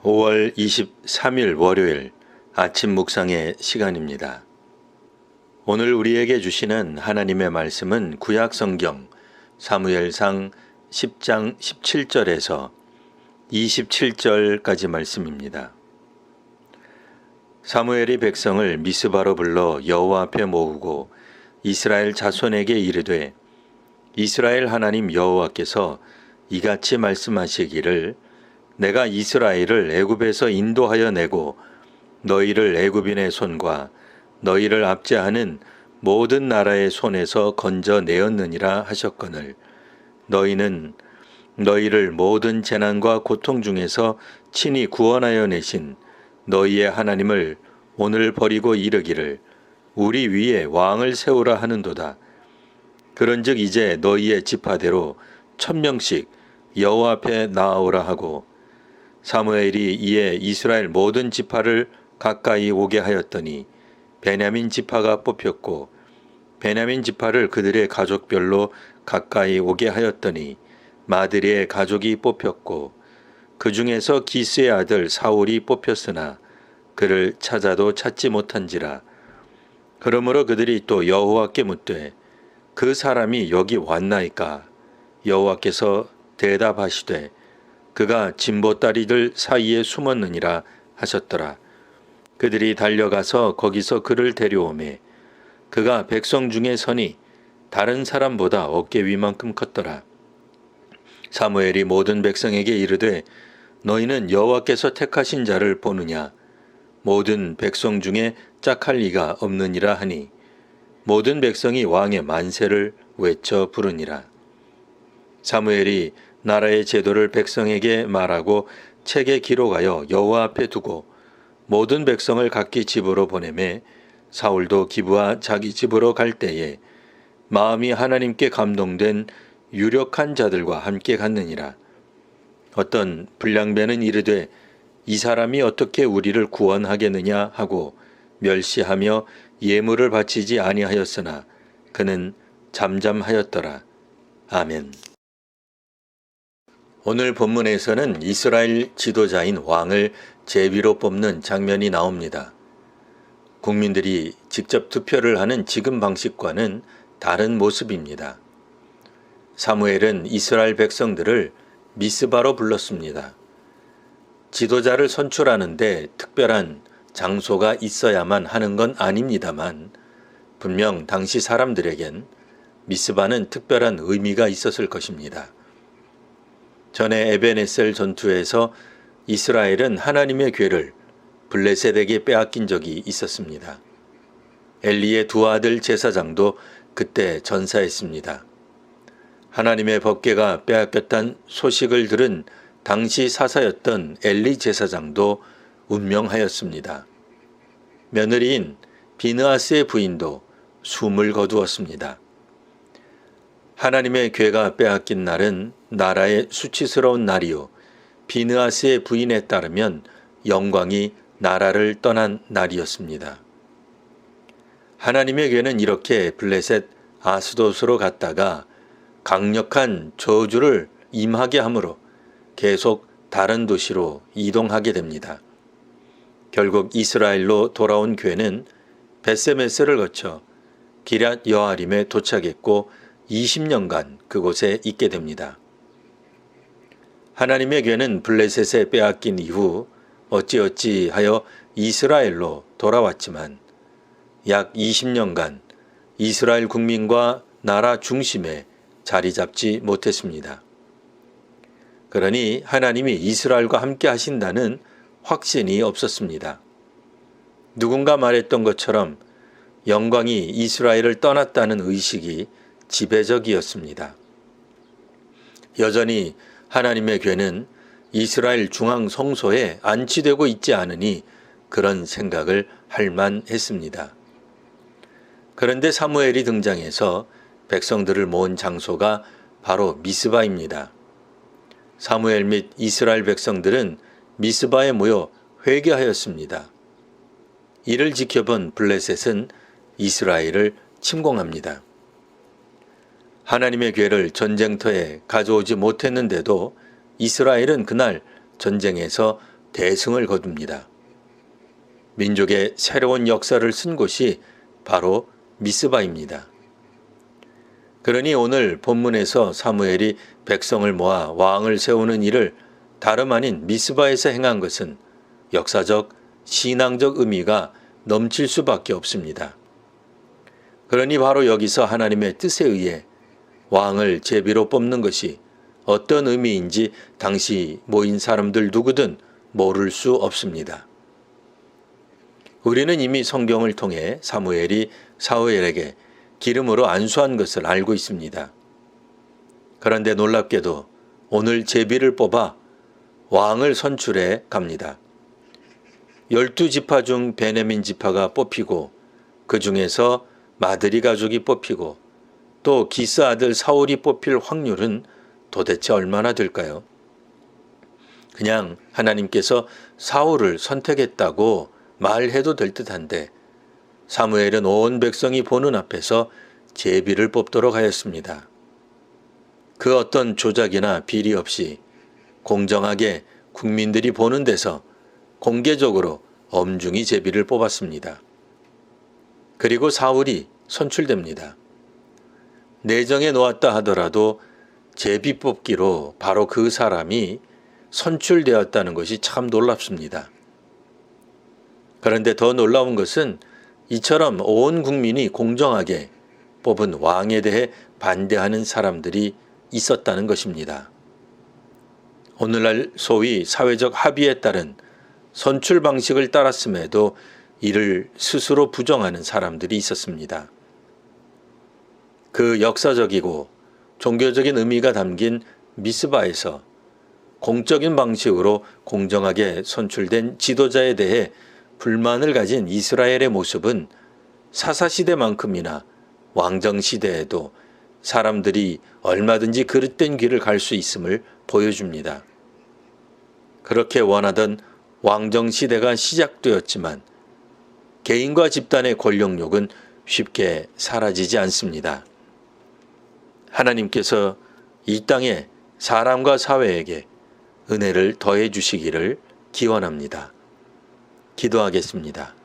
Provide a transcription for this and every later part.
5월 23일 월요일 아침 묵상의 시간입니다. 오늘 우리에게 주시는 하나님의 말씀은 구약 성경 사무엘상 10장 17절에서 27절까지 말씀입니다. 사무엘이 백성을 미스바로 불러 여호와 앞에 모으고 이스라엘 자손에게 이르되 이스라엘 하나님 여호와께서 이같이 말씀하시기를 내가 이스라엘을 애굽에서 인도하여 내고 너희를 애굽인의 손과 너희를 압제하는 모든 나라의 손에서 건져내었느니라 하셨거늘 너희는 너희를 모든 재난과 고통 중에서 친히 구원하여 내신 너희의 하나님을 오늘 버리고 이르기를 우리 위에 왕을 세우라 하는도다. 그런즉 이제 너희의 지파대로 1000명씩 여호와 앞에 나아오라 하고 사무엘이 이에 이스라엘 모든 지파를 가까이 오게 하였더니 베냐민 지파가 뽑혔고 베냐민 지파를 그들의 가족별로 가까이 오게 하였더니 마드리의 가족이 뽑혔고 그 중에서 기스의 아들 사울이 뽑혔으나 그를 찾아도 찾지 못한지라. 그러므로 그들이 또 여호와께 묻되 그 사람이 여기 왔나이까? 여호와께서 대답하시되 그가 진보다리들 사이에 숨었느니라 하셨더라. 그들이 달려가서 거기서 그를 데려오매 그가 백성 중에 서니 다른 사람보다 어깨 위만큼 컸더라. 사무엘이 모든 백성에게 이르되 너희는 여호와께서 택하신 자를 보느냐? 모든 백성 중에 짝할 리가 없느니라 하니 모든 백성이 왕의 만세를 외쳐 부르니라. 사무엘이 나라의 제도를 백성에게 말하고 책에 기록하여 여호와 앞에 두고 모든 백성을 각기 집으로 보내매 사울도 기브와 자기 집으로 갈 때에 마음이 하나님께 감동된 유력한 자들과 함께 갔느니라. 어떤 불량배는 이르되 이 사람이 어떻게 우리를 구원하겠느냐 하고 멸시하며 예물을 바치지 아니하였으나 그는 잠잠하였더라. 아멘. 오늘 본문에서는 이스라엘 지도자인 왕을 제위로 뽑는 장면이 나옵니다. 국민들이 직접 투표를 하는 지금 방식과는 다른 모습입니다. 사무엘은 이스라엘 백성들을 미스바로 불렀습니다. 지도자를 선출하는데 특별한 장소가 있어야만 하는 건 아닙니다만 분명 당시 사람들에겐 미스바는 특별한 의미가 있었을 것입니다. 전에 에벤에셀 전투에서 이스라엘은 하나님의 궤를 블레셋에게 빼앗긴 적이 있었습니다. 엘리의 두 아들 제사장도 그때 전사했습니다. 하나님의 법궤가 빼앗겼다는 소식을 들은 당시 사사였던 엘리 제사장도 운명하였습니다. 며느리인 비느하스의 부인도 숨을 거두었습니다. 하나님의 궤가 빼앗긴 날은 나라의 수치스러운 날이요 비느하스의 부인에 따르면 영광이 나라를 떠난 날이었습니다. 하나님의 궤는 이렇게 블레셋 아스돗으로 갔다가 강력한 저주를 임하게 하므로 계속 다른 도시로 이동하게 됩니다. 결국 이스라엘로 돌아온 궤는 벳세메스를 거쳐 기럇 여아림에 도착했고 20년간 그곳에 있게 됩니다. 하나님의 궤는 블레셋에 빼앗긴 이후 어찌어찌 하여 이스라엘로 돌아왔지만 약 20년간 이스라엘 국민과 나라 중심에 자리 잡지 못했습니다. 그러니 하나님이 이스라엘과 함께 하신다는 확신이 없었습니다. 누군가 말했던 것처럼 영광이 이스라엘을 떠났다는 의식이 지배적이었습니다. 여전히 하나님의 궤는 이스라엘 중앙 성소에 안치되고 있지 않으니 그런 생각을 할 만했습니다. 그런데 사무엘이 등장해서 백성들을 모은 장소가 바로 미스바입니다. 사무엘 및 이스라엘 백성들은 미스바에 모여 회개하였습니다. 이를 지켜본 블레셋은 이스라엘을 침공합니다. 하나님의 궤를 전쟁터에 가져오지 못했는데도 이스라엘은 그날 전쟁에서 대승을 거둡니다. 민족의 새로운 역사를 쓴 곳이 바로 미스바입니다. 그러니 오늘 본문에서 사무엘이 백성을 모아 왕을 세우는 일을 다름 아닌 미스바에서 행한 것은 역사적, 신앙적 의미가 넘칠 수밖에 없습니다. 그러니 바로 여기서 하나님의 뜻에 의해 왕을 제비로 뽑는 것이 어떤 의미인지 당시 모인 사람들 누구든 모를 수 없습니다. 우리는 이미 성경을 통해 사무엘이 사무엘에게 기름으로 안수한 것을 알고 있습니다. 그런데 놀랍게도 오늘 제비를 뽑아 왕을 선출해 갑니다. 12지파 중 베냐민 지파가 뽑히고 그 중에서 마드리 가족이 뽑히고 또 기스 아들 사울이 뽑힐 확률은 도대체 얼마나 될까요? 그냥 하나님께서 사울을 선택했다고 말해도 될 듯한데 사무엘은 온 백성이 보는 앞에서 제비를 뽑도록 하였습니다. 그 어떤 조작이나 비리 없이 공정하게 국민들이 보는 데서 공개적으로 엄중히 제비를 뽑았습니다. 그리고 사울이 선출됩니다. 내정에 놓았다 하더라도 제비 뽑기로 바로 그 사람이 선출되었다는 것이 참 놀랍습니다. 그런데 더 놀라운 것은 이처럼 온 국민이 공정하게 뽑은 왕에 대해 반대하는 사람들이 있었다는 것입니다. 오늘날 소위 사회적 합의에 따른 선출 방식을 따랐음에도 이를 스스로 부정하는 사람들이 있었습니다. 그 역사적이고 종교적인 의미가 담긴 미스바에서 공적인 방식으로 공정하게 선출된 지도자에 대해 불만을 가진 이스라엘의 모습은 사사시대만큼이나 왕정시대에도 사람들이 얼마든지 그릇된 길을 갈 수 있음을 보여줍니다. 그렇게 원하던 왕정시대가 시작되었지만 개인과 집단의 권력욕은 쉽게 사라지지 않습니다. 하나님께서 이 땅에 사람과 사회에게 은혜를 더해 주시기를 기원합니다. 기도하겠습니다.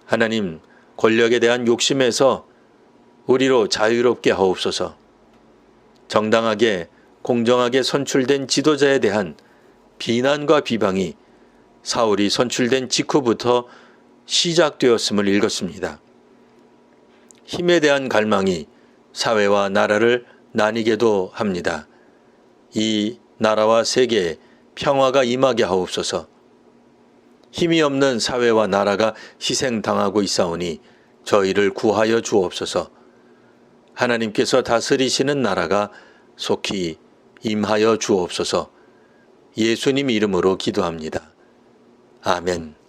하나님, 권력에 대한 욕심에서 우리로 자유롭게 하옵소서. 정당하게 공정하게 선출된 지도자에 대한 비난과 비방이 사울이 선출된 직후부터 시작되었음을 읽었습니다. 힘에 대한 갈망이 사회와 나라를 나뉘게도 합니다. 이 나라와 세계에 평화가 임하게 하옵소서. 힘이 없는 사회와 나라가 희생당하고 있사오니 저희를 구하여 주옵소서. 하나님께서 다스리시는 나라가 속히 임하여 주옵소서. 예수님 이름으로 기도합니다. 아멘.